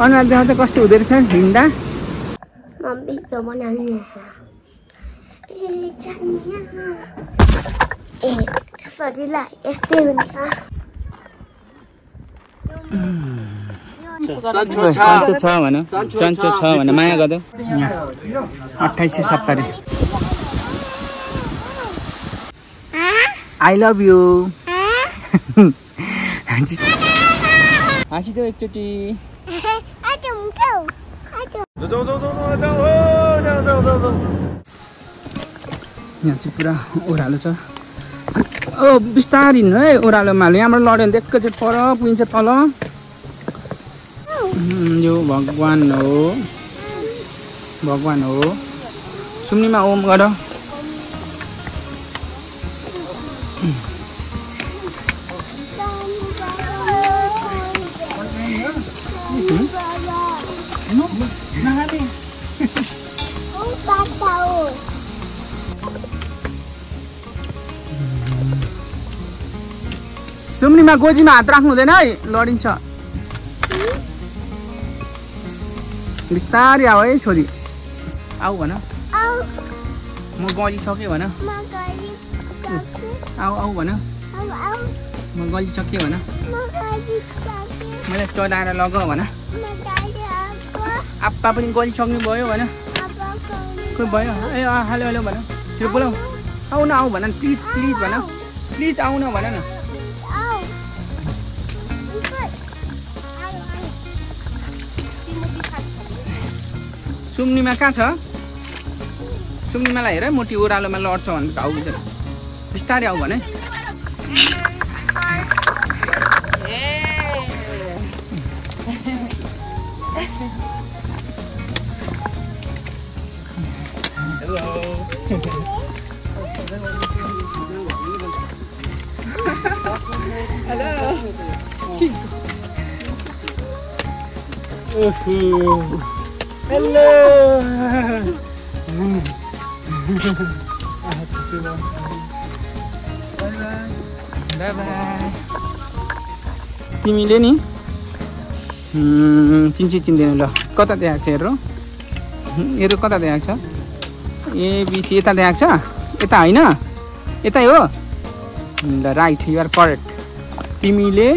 अनुहार देखाउँदा कस्तो हुँदो रहेछ हिँड्दा सन्चो छ भन माया गर्दै 2870 I love you हाँसिदेऊ एकचोटि यहाँ चाहिँ पुरा ओह्रालो छ ओ बिस्तारै हिँड्नु है ओह्रालोमा यहाँबाट लड्यो भने एकैचोटि पर पुगिन्छ तल यो भगवान हो सुम्नीमा ओम गर सुम्नीमा गोजीमा हात राख्नु हुँदैन है लडिन्छ बिस्तारै आऊ है छोरी आऊ भन म गलिसकेँ भन आऊ भन म गलिसकेँ भन मलाई चलाएर लग भन आप्पा पनि गलिसक्नु भयो भन खोइ भयो ए हेलो हेलो भन त्यो बोलाऊ आऊ न आऊ भन प्लिज भन प्लिज आऊ न भन न सुम्नीमा कहाँ छ सुम्नीमालाई हेर मोटी ओह्रालोमा लड्छ भने घाउ हुन्छ बिस्तारै आऊ भने Hello. Bye bye. तिमीले नि चिन्दैन ल कता देखाएको छ हेर्नु हेर्नु कता देखाएको छ एबिसी यता देखाएको छ यता होइन यतै हो ल राइट यु आर करेक्ट तिमीले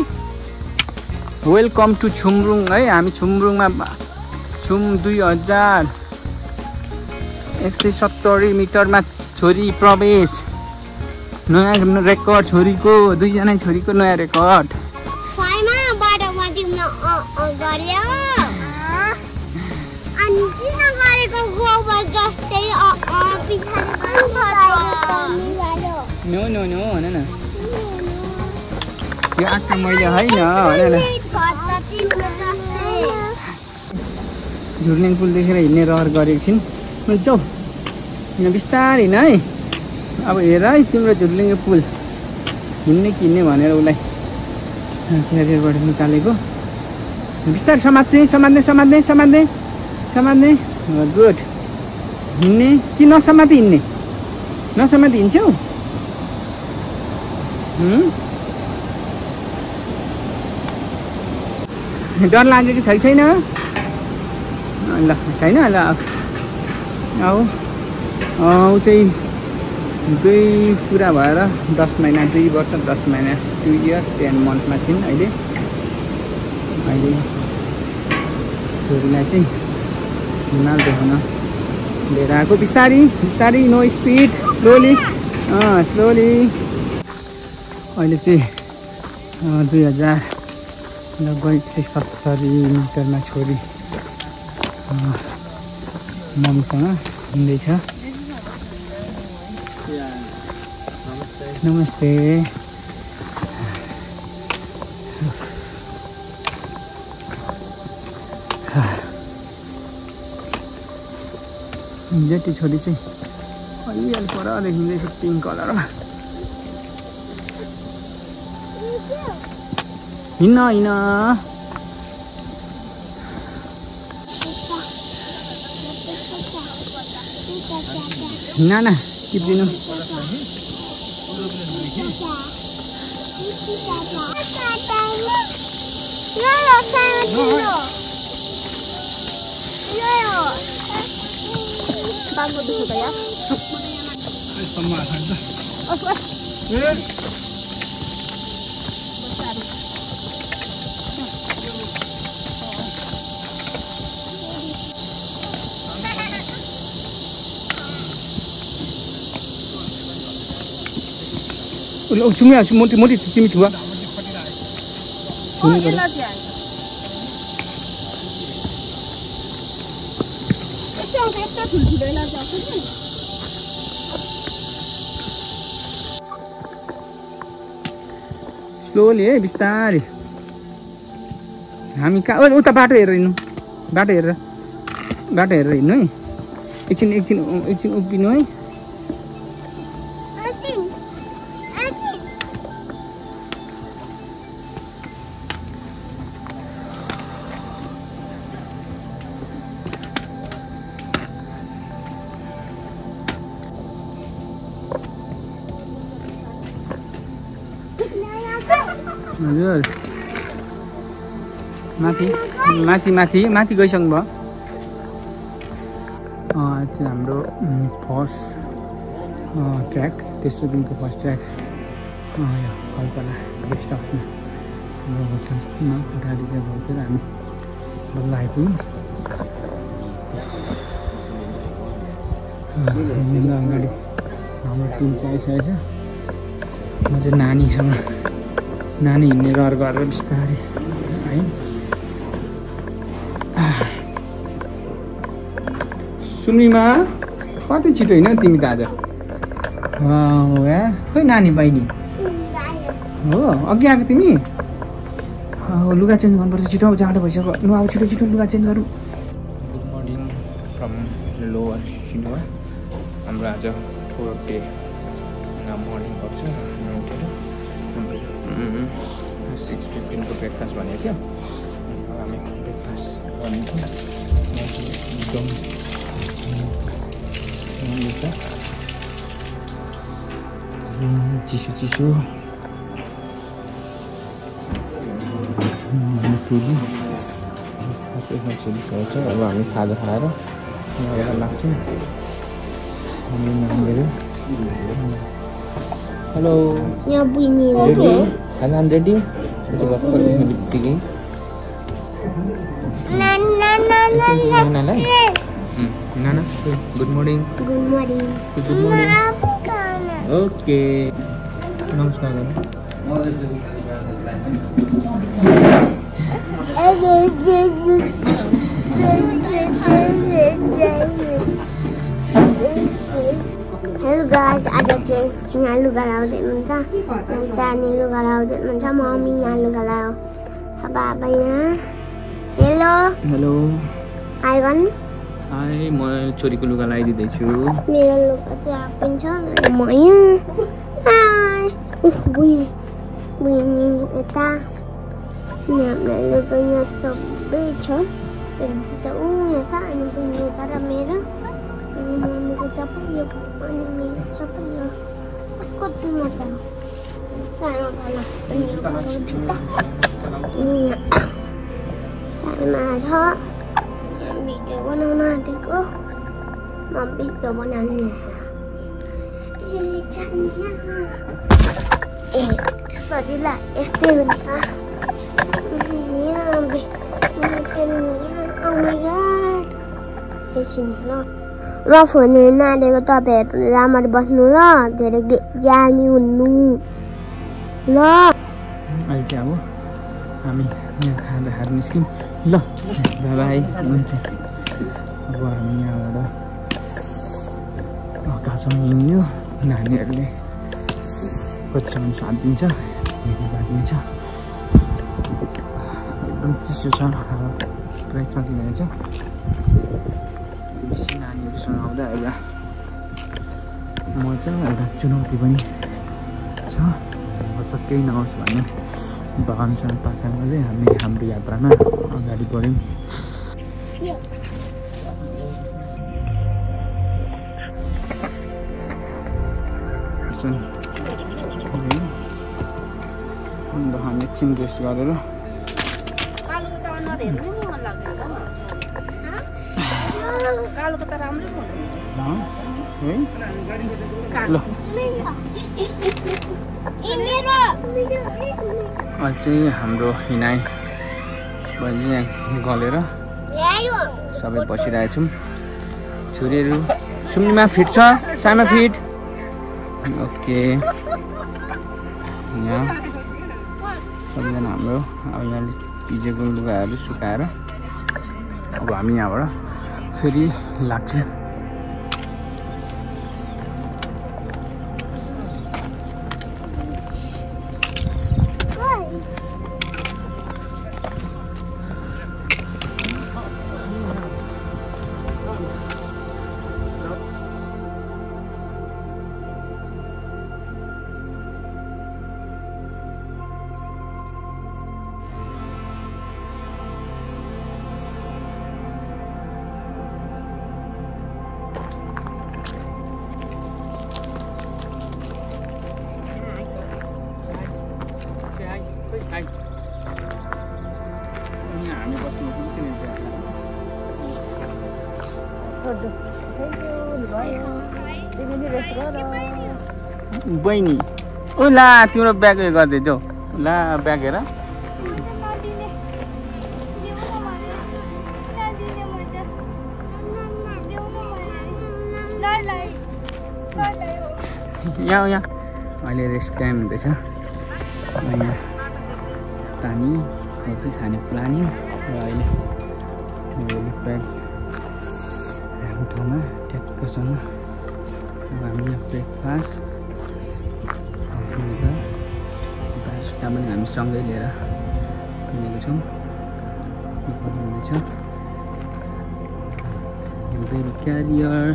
वेलकम टु छुमरुङ है हामी छुमरुङमा छुम 2170 मिटरमा छोरी प्रवेश नयाँ रेकर्ड छोरीको दुईजना छोरीको नयाँ रेकर्ड नो भन न यो आँखा मैले होइन भन न झुर्लिङ पुल देखेर हिँड्ने रहर गरेको छिन् जाऊ यहाँ बिस्तारै हिँड है अब हेर है तिम्रो झुर्लिङ पुल हिँड्ने किन्ने भनेर उसलाई क्यारियरबाट निकालेको बिस्तारै समात्ने गुड हिँड्ने कि नसमाति हिँड्ने नसमाति हिँड्छौ डर लागेको छैन ल छैन ल आऊ चाहिँ 2 पुरा भएर 10 महिना 2 वर्ष 10 महिना 2 इयर 10 मन्थमा छिन् अहिले छोरीलाई चाहिँ हिमाल देखाउन लिएर आएको बिस्तारै नो स्पिड स्लोली अहिले चाहिँ 2170 मिटरमा छोरी मम्मीसँग हिँड्दैछ नमस्ते जेटी छोरी चाहिँ अलिअलि पर देखिँदैछ पिङ्क कलरमा हिँड्न नाना टिप्दिनु जुम्या मोटी मोटी तिमी छुवा स्लोली है बिस्तारै हामी कहाँ उता बाटो हेरेर हिँड्नु बाटो हेरेर हिँड्नु है एकछिन उभिनु है हजुर माथि गइसक्नु भयो चाहिँ हाम्रो फर्स्ट ट्र्याक तेस्रो दिनको फर्स्ट ट्र्याक कल्पना गेस्ट हाउसमा हाम्रो होटलमा कोठाली भएर हामी बल्ल आइपुग्यौँ अगाडि हाम्रो टिम चाहिँ आइसकेको छ म चाहिँ नानी हिँड्ने रहर गरेर बिस्तारै है सुमिमा कति छिटो होइन तिमी त आज खोइ नानी बहिनी हो अघि आएको तिमी लुगा चेन्ज गर्नुपर्छ छिटो अब जाडो भइसक्यो ल अब छिटो लुगा चेन्ज गरौँ good morning from lower cinema हाम्रो आज 4 डे मर्निङ गर्छ 6:15 को ब्रेकफास्ट भनेको थियो अब हामी ब्रेकफास्ट गर्नेछौँ चिसो छ अब हामी खाजा खाएर यहाँबाट लाग्छौँ हेलो यहाँ बुइनी खाना रेडी बित्तिकै नाना गुड मर्निङ ओके नमस्कार हेलो गाइस आज चाहिँ यहाँ लुगा लाउँदै हुनुहुन्छ सानी लुगा लाउँदै हुनुहुन्छ मम्मी यहाँ लुगा लायो बाबा यहाँ हेलो हाई गर्नु हाई म छोरीको लुगा लगाइदिँदैछु मेरो लुगा चाहिँ हाफिन छ म यहाँ हाई बुइनी यता हाम्रो लुगा यहाँ सबै छ यहाँ छ अनि बुइनी यता र मेरो मम्मीको सबै यो अनि मेरो सबै यो कति मोटा सानो खाना अनि यो जुत्ता साइमा छ भिडियो बनाउन आँटेको म भिडियो बनाउने सजिला यस्तै हुन्छ ल फोन नहालेको तपाईँहरू राम्ररी बस्नु ल धेरै ज्ञानी हुनु ल अहिले चाहिँ अब हामी यहाँ खाँदा निस्क्यौँ ल बाई हुन्छ अब हामी यहाँबाट कहाँसम्म हिँड्यो नानीहरूले कतिसम्म साथ दिन्छ हेर्नु बाँकी छ एकदम चिसो छ पुरै चलिरहेछ बेसी नानीहरूसँग आउँदा एउटा मजा एउटा चुनौती पनि छ सबै नहोस् भन्ने भगवानसँग प्रार्थना गर्दै हामी हाम्रो यात्रामा अगाडि बढ्यौँ गर्छन् अन्त हामी एकछिन रेस्ट गरेर कालोको त राम्रै है ल अझै हाम्रो हिनाइ बहिनी गलेर सबै बसिरहेछौँ छोरीहरू सुम्निमा फिट छ साइमा फिट ओके यहाँ सबैजना हाम्रो अब यहाँले भिजेको लुगाहरू सुकाएर अब हामी यहाँबाट फेरि लाग्छौँ बहिनी ओ ला तिम्रो ब्याग उयो गरिदिए जाऊ ला ब्याग हेर यहाँ यहाँ अहिले रेस्ट टाइम हुँदैछ यहाँ पानी कफी खाने प्लानिङ र अहिले हेलिप्याड हाम्रो ठाउँमा ठ्याक्कसँग अब हामी यहाँ ब्रेकफास्ट बासुटा पनि हामी सँगै लिएर किनेको छौँ हुँदैछ बेबी क्यारियर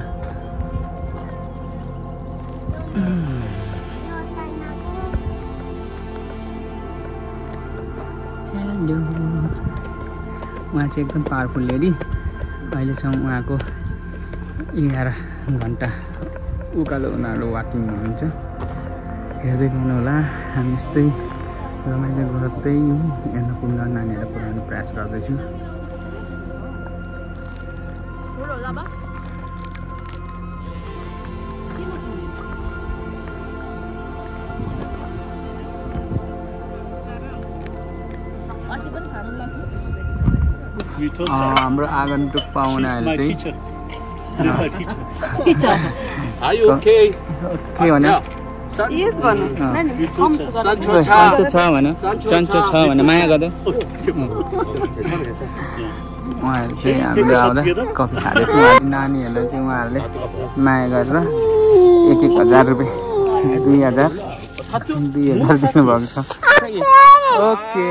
उहाँ चाहिँ एकदम पावरफुल लेडी अहिलेसम्म उहाँको 11 घन्टा उकालो उनीहरू वाकिङ हुनुहुन्छ हेर्दै गर्नु होला हामी यस्तै रमाइलो गर्दै अन्नपूर्ण नानीहरूलाई पुऱ्याउने प्रयास गर्दैछु हाम्रो आगन्तुक पाहुनाहरू चाहिँ के भने सन्चो छ भने माया गर्दै उहाँहरू चाहिँ हामीले आउँदा कफी खाँदै थियो नानीहरूलाई चाहिँ उहाँहरूले माया गरेर 1,000 रुपियाँ 2,000 दिनुभएको छ ओके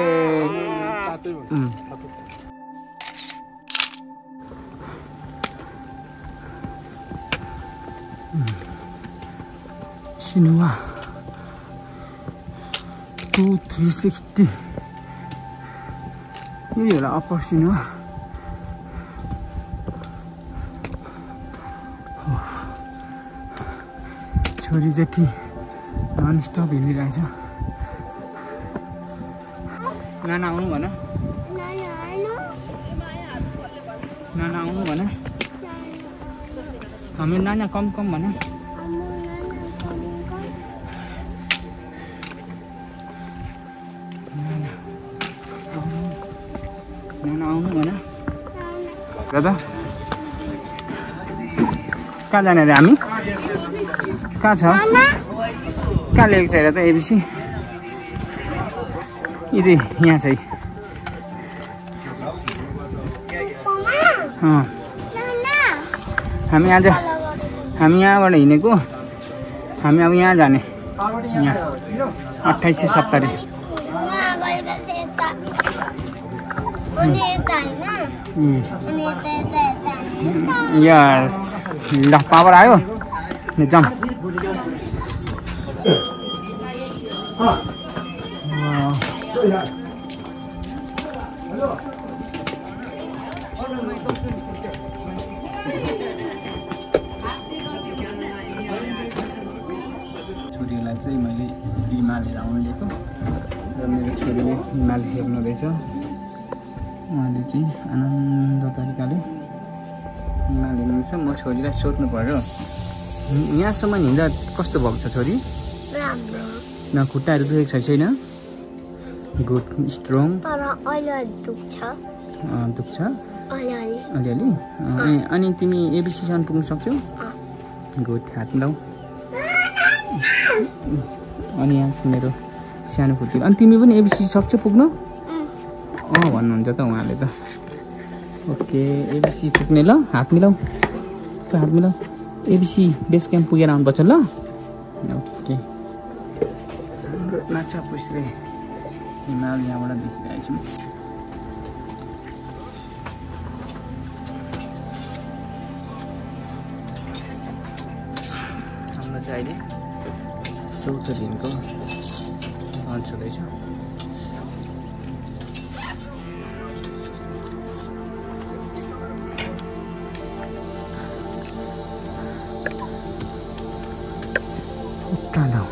Shinua 2360 यही होला अप्पर सिनुवा छोरी जेठी नन स्टप हिँडिरहेछ नाना आउनु भन नाना आउनु भन हामी नाना कम कम भन आउनु भन कता कहाँ जाने रे हामी कहाँ छ कहाँ लेखेको छ हेर त एबिसी यदि यहाँ चाहिँ हामी आज हामी यहाँबाट हिँडेको हामी अब यहाँ जाने यहाँ 2870 यस ल पावर आयो जाम छोरीलाई चाहिँ मैले हिमाल हेरेर आउनु लिएको र मेरो छोरीले हिमाल हेर्नुहुँदैछ। उहाँले चाहिँ आनन्द तरिकाले हिमाल हेर्नुहुन्छ। म छोरीलाई सोध्नु पर्यो यहाँसम्म हिँड्दा कस्तो भएको छ छोरी? न खुट्टाहरू दुखेको छैन? Good strong. दुख्छ अलिअलि। अनि तिमी एबिसीसम्म पुग्न सक्छौ? गुड हात मिलाऊ। अनि यहाँ मेरो सानो खुट्टी। अनि तिमी पनि एबिसी सक्छौ पुग्नु? भन्नुहुन्छ त उहाँले त। ओके एबिसी पुग्ने ल हात मिलाऊ हात मिलाऊ। एबिसी बेस क्याम्प पुगेर आउनुपर्छ ल। ओके हाम्रो माछा पुस्रे हिमाल यहाँबाट देखिरहेको छौँ। हाम्रो चाहिँ अहिले चौथो दिनको लन्च हुँदैछ। उकालो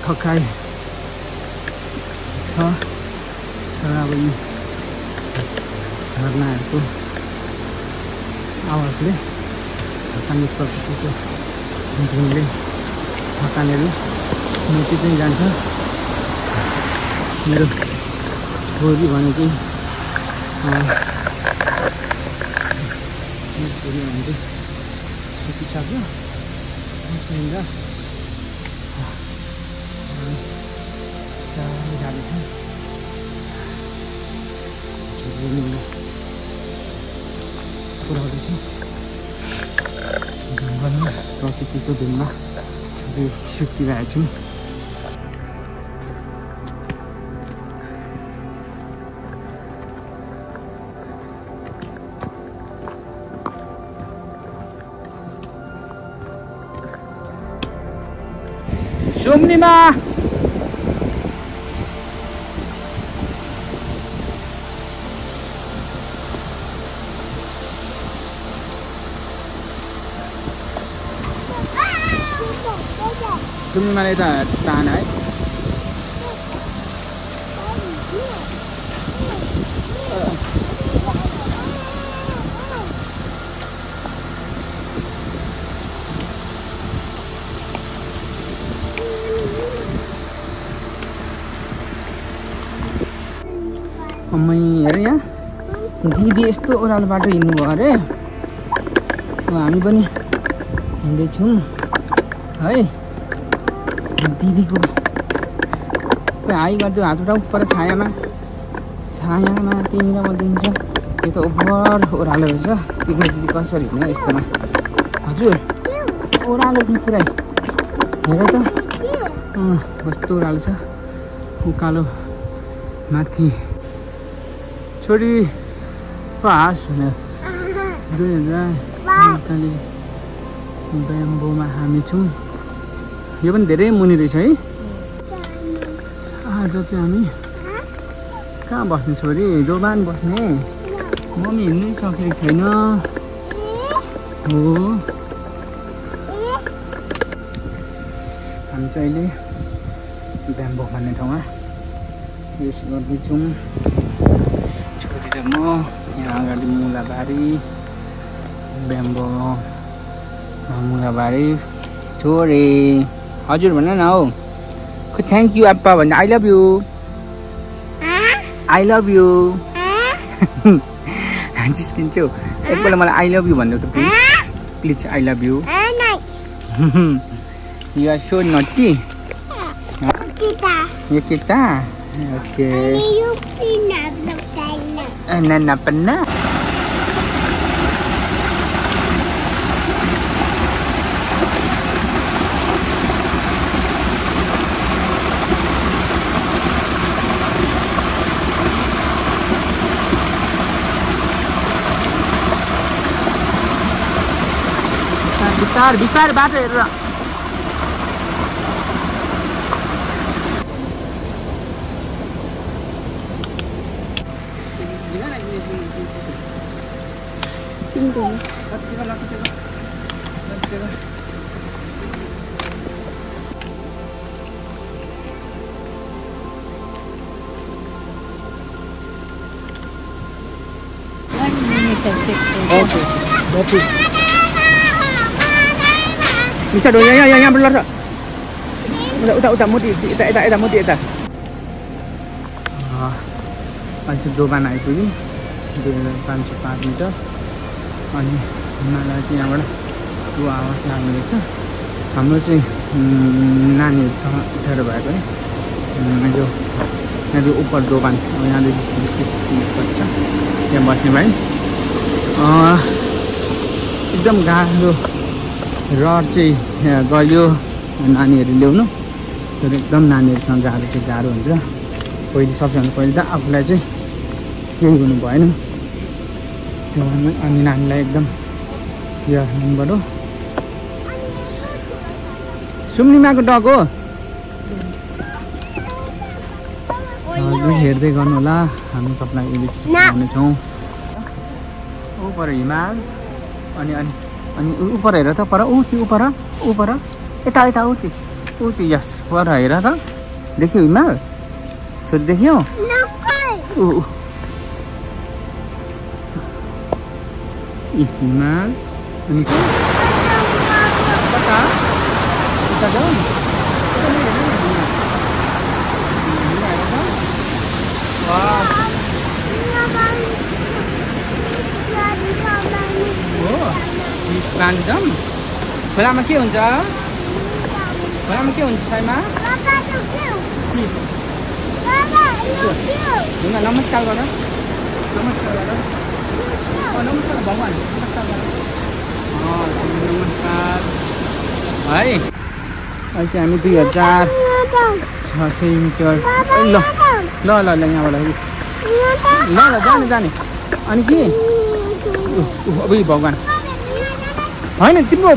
थकाइ छ तर अब यी झरनाहरूको आवाजले थकाने प्रकृतिको ढुङले थकानेहरू मेटी चाहिँ जान्छ। मेरो छोरी भने चाहिँ मेरो छोरी भने चाहिँ सुतिसक्यो। जाँदैछ पुऱ्याउँदैछ जङ्गलमा प्रकृतिको धुनमा सुतिरहेको छु। Sumnima Cumi mana itu tahan ay? Ammai हेर यहाँ दिदी यस्तो ओह्रालो बाटो हिँड्नु भयो अरे। हामी पनि हिँड्दैछौँ है। दिदीको हाई गरिदियो हात उठाऊ पर छायामा तिमी र म दिन्छ। यो त ओभर ओह्रालो रहेछ। तिम्रो दिदी कसरी हिँड्यो यस्तोमा? हजुर ओह्रालो पनि पुरै हेर त कस्तो ओह्रालो छ। उकालो माथि छोरी पास हुने 2045 ब्याम्बोमा हामी छौँ। यो पनि धेरै मुनि रहेछ है। आज चाहिँ हामी कहाँ बस्ने छोरी? दोबान बस्ने। मम्मी हिँड्नै सकेको छैन हो। हामी चाहिँ अहिले ब्याम्बो भन्ने ठाउँमा युज गर्दैछौँ छोरी र म। यहाँ अगाडि मुलाबारी ब्याम्बो मुलाबारी। छोरी हजुर भन न हौ। थ्याङ्क यू आप्पा भन्छ। I love you I love you जिस्किन्छु। एकपल्ट मलाई आई लभ यू भन्नु त please please I love you. You are so naughty. यो केटा ओके नन्ना पन्ना। बिस्तार बिस्तार बाटो हेरेर हुन्छ नि Bisa dong, yang belum lah. Udah mudi, kita mudi kita. Masih doban आइपुग्यो 2505 मिटर अनि मलाई चाहिँ यहाँबाट यो आवाज लाग्नेछ हाम्रो चाहिँ नानीहरूसँग उठेर भए पनि यो यहाँदेखि उपर दोकान यहाँदेखि 20-30 मिटर छ त्यहाँ बस्ने भाइ एकदम गाह्रो रड चाहिँ गयो नानीहरू ल्याउनु तर एकदम नानीहरूसँग गाह्रो हुन्छ पहिले सबैभन्दा पहिले त आफूलाई चाहिँ केही गर्नु भएन त्यो अनि नानीलाई एकदम केयर गर्नुपर्छ सुम्निमाको डग हो हेर्दै गर्नु होला हामी तपाईँलाई इङ्ग्लिस सिकाउनेछौँ उपर हिमाल अनि अनि अनि उपर हेर त पर उपर यता उति यस पर हेर त देख्यौ हिमाल छोरी देख्यौ हिमाल अनि जाम खोलामा के हुन्छ साइमा नमस्कार गर नमस्कार भगवान् नमस्कार है अहिले चाहिँ हामी 2600 मिटर ल यहाँबाट ल जाने अनि के अब भगवान् होइन तिम्रो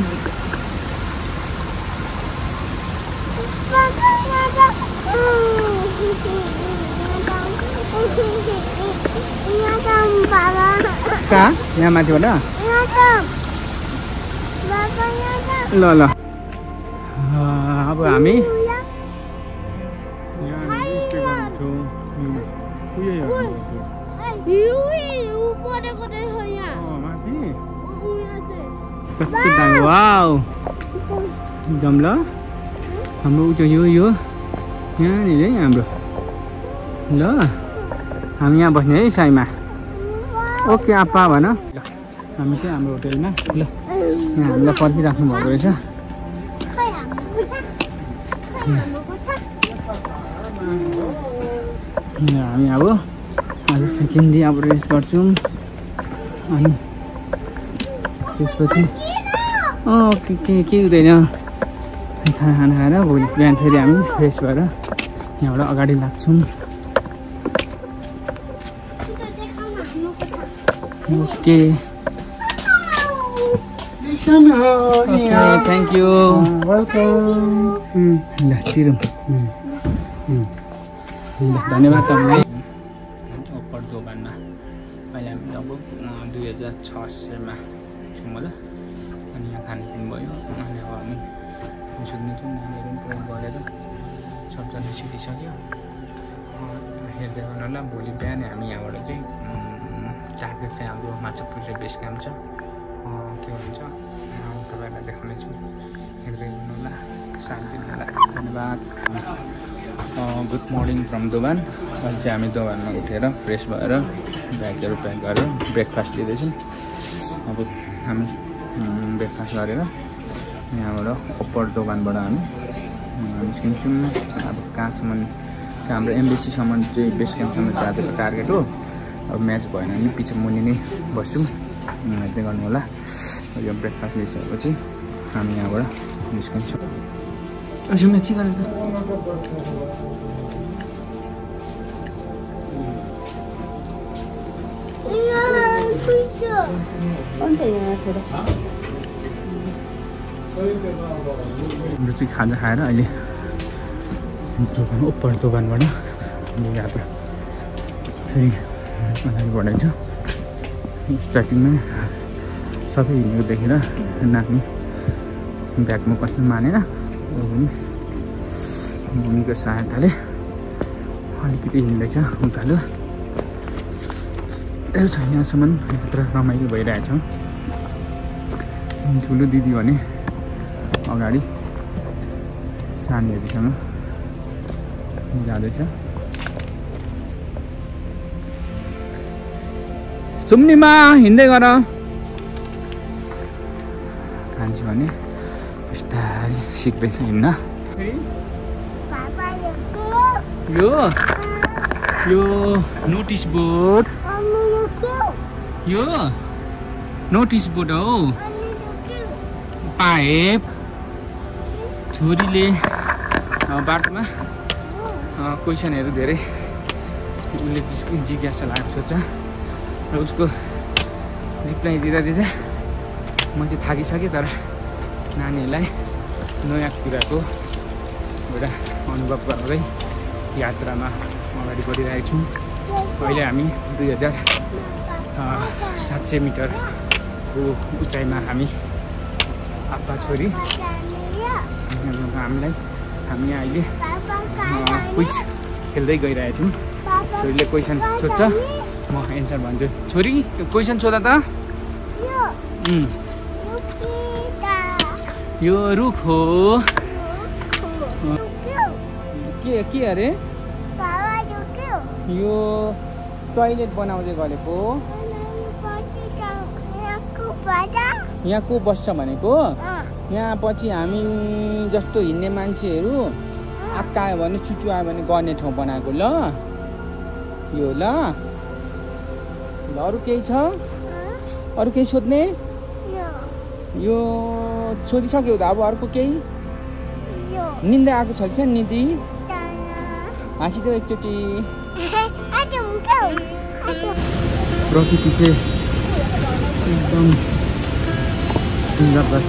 कहाँ यहाँ माथिबाट ल अब हामी कस्तो दामी वाउ जाऊँ ल हाम्रो ऊ यो यहाँनिर है हाम्रो ल हामी यहाँ बस्ने है साइमा ओके आपा भन हामी चाहिँ हाम्रो होटेलमा ल यहाँ हामीलाई पर्खिराख्नु भएको रहेछ हामी अब आज सेकेन्ड डे अब रेस्ट गर्छौँ अनि त्यसपछि के हुँदैन खाना खाएर भोलि बिहान फेरि हामी फ्रेस भएर यहाँबाट अगाडि लाग्छौँ ओके थ्याङ्क यू ल चिरौँ ल धन्यवाद तपाईँलाई अप्पर दोकानमा अहिले हामी लगभग 2600मा छौँ होला अनि यहाँ खानपिन भयो अनि अब हामी सुत्नेछौँ नानीहरू पनि प्रयोग गरेर सबजना सुतिसक्यो हेर्दै गर्नु होला भोलि बिहान हामी यहाँबाट चाहिँ ट्राफिक चाहिँ हाम्रो माछापुर बेस क्याम्प छ के भन्छ तपाईँहरूलाई देखाउनेछु हेर्दै गर्नु होला शान्ति धन्यवाद गुड मर्निङ फ्रम दोबान अहिले चाहिँ हामी दोबानमा उठेर फ्रेस भएर ब्यागहरू प्याक गरेर ब्रेकफास्ट लिँदैछौँ अब हामी ब्रेकफास्ट गरेर यहाँबाट अप्पर दोकानबाट हामी निस्किन्छौँ अब कहाँसम्म चाहिँ हाम्रो एमबिसीसम्म चाहिँ बेस क्याम्पसम्म चाहिँ आजको टार्गेट हो अब म्याच भएन भने पछि मुनि नै बस्छौँ हेर्दै गर्नु होला यो ब्रेकफास्ट लिइसकेपछि हामी यहाँबाट निस्किन्छौँ सुन्नु के गरेको हाम्रो चाहिँ खाजा खाएर अहिले दोकान उपर दोकानबाट यात्रा फेरि अगाडि बढाइन्छ स्टार्टिङमा सबै हिँडेको देखेर नानी ब्यागमा कस्नु मानेन। भूमिको सहायताले अलिकति हिँड्दैछ उकालो। यहाँसम्म यत्र रमाइलो भइरहेछ। ठुलो दिदी भने अगाडि सानीहरूसँग जाँदैछ। सुम्निमा हिँड्दै गर कान्छी भने बिस्तारै सिक्दैछ हिँड्न। यो नोटिस बोर्ड, यो नोटिस बोर्ड हो। पाइप छोरीले बाटोमा क्वेसनहरू धेरै उसले जिज्ञासा लागेको सोच्छ र उसको रिप्लाई दिँदा दिँदा म चाहिँ थाकिसकेँ। तर नानीहरूलाई नयाँ कुराको एउटा अनुभव गराउँदै यात्रामा अगाडि बढिरहेको छौँ। अहिले हामी 2700 मिटरको उचाइमा हामी आप्पा छोरी हामी अहिले क्विज खेल्दै गइरहेछौँ। छोरीले क्वेसन सोध्छ, म एन्सर भन्छु। छोरी क्वेसन सोध त। यो रुख हो। के अरे? यो टोइलेट बनाउँदै गरेको। यहाँ को बस्छ भनेको? यहाँ पछि हामी जस्तो हिँड्ने मान्छेहरू आक्का आयो भने चुचु आयो भने गर्ने ठाउँ बनाएको। ल यो ल अरू केही छ? अरू केही सोध्ने? यो सोधिसक्यो त अब अर्को केही? निन्दा आएको छ कि निधि? हाँसिदेऊ एकचोटि। प्रकृति चाहिँ एकदम सुन्दर छ।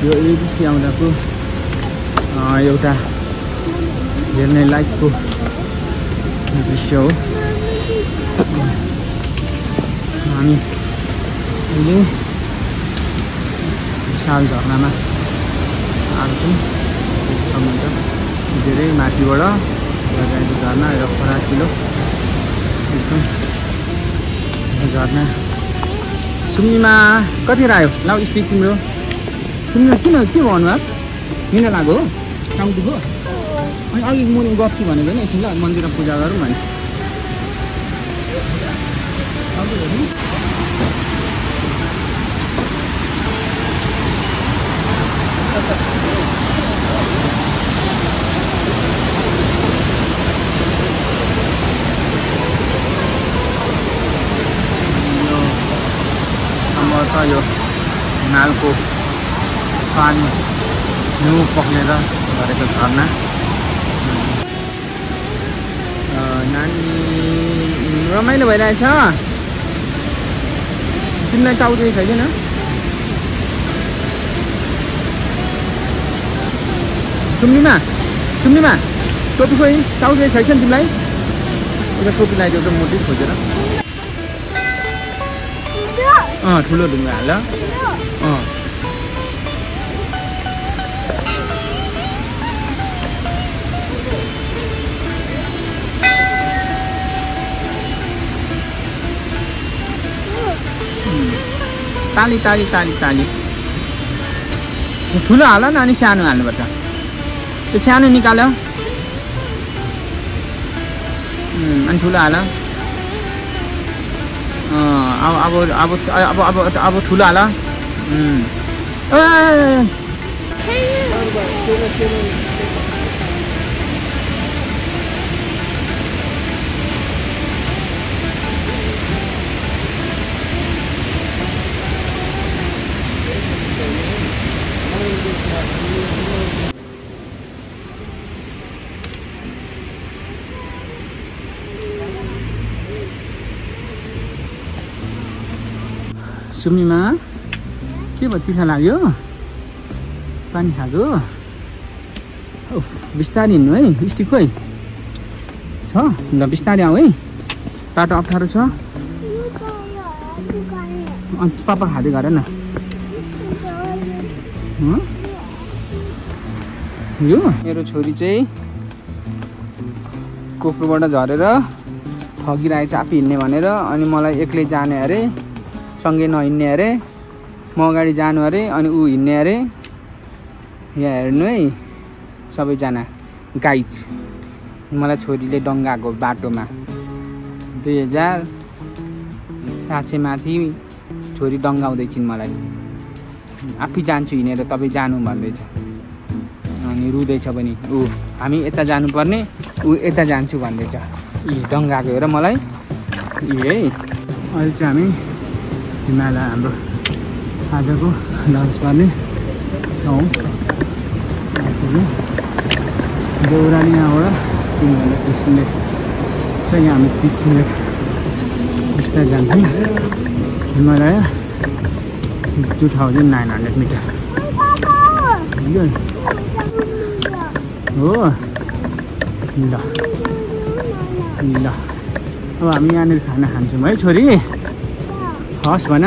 यो एबिसी आउँदाको एउटा हेर्ने लायकको दृश्य हो। हामी अहिले विशाल झरनामा आएको छौँ। धेरै माथिबाट लगाएको झरना र फराकिलो एकदम झरना। सुम्निमा कति आयो? लाउ स्पिक तिम्रो। तिम्रो किन के भन्नुभयो? हिँड्न लाग्यो हो? काम दुख्यो? अनि अघि म गफ्छु भनेको नि एकछिन ल मन्दिरमा पूजा गरौँ भने। यो नालको पानी हिउँ पक्लेर गरेको झरना। नानी रमाइलो भइरहेछ। तिमीलाई टाउको छैन? सुम्निमा टोपी खोइ टाउको छैन तिमीलाई? एउटा टोपी लगाइदियो त मोटी खोजेर। ठुलो ढुङ्गा हाल। ताली ताली ताली ताली। ठुलो हाल न अनि सानो हाल्नुपर्छ। त्यो सानो निकाल अनि ठुलो हाल। अब ठुलो हाल। सुम्निमा के भयो? तिखा लाग्यो? पानी खाएको? बिस्तारै हिँड्नु है। स्टिक खोइ छ? ल बिस्तारै आऊ है। बाटो अप्ठ्यारो छ। अनि पापा खाँदै गर न यो मेरो छोरी चाहिँ कोक्रोबाट झरेर ठगिरहेछ आफै हिँड्ने भनेर अनि मलाई एक्लै जाने अरे सँगै नहिँड्ने अरे म अगाडि जानु अरे अनि ऊ हिँड्ने अरे यहाँ हेर्नु है सबैजना गाइज मलाई छोरीले डङ्गाको बाटोमा 2007 माथि छोरी डङ्गाउँदैछिन् मलाई आफै जान्छु हिँडेर तपाईँ जानु भन्दैछ अनि रुँदैछ पनि ऊ हामी यता जानुपर्ने ऊ यता जान्छु भन्दैछ यी डङ्गाको हेर मलाई यी है अहिले चाहिँ हामी हिमालय हाम्रो आजको लन्च गर्ने ठाउँ देउराली यहाँबाट 330 मिनट छ यहाँ हामी 30 मिनट बिस्तारै जान्छौँ हिमालय 2900 मिटर हो ल ल अब हामी यहाँनिर खाना खान्छौँ है छोरी हस् भन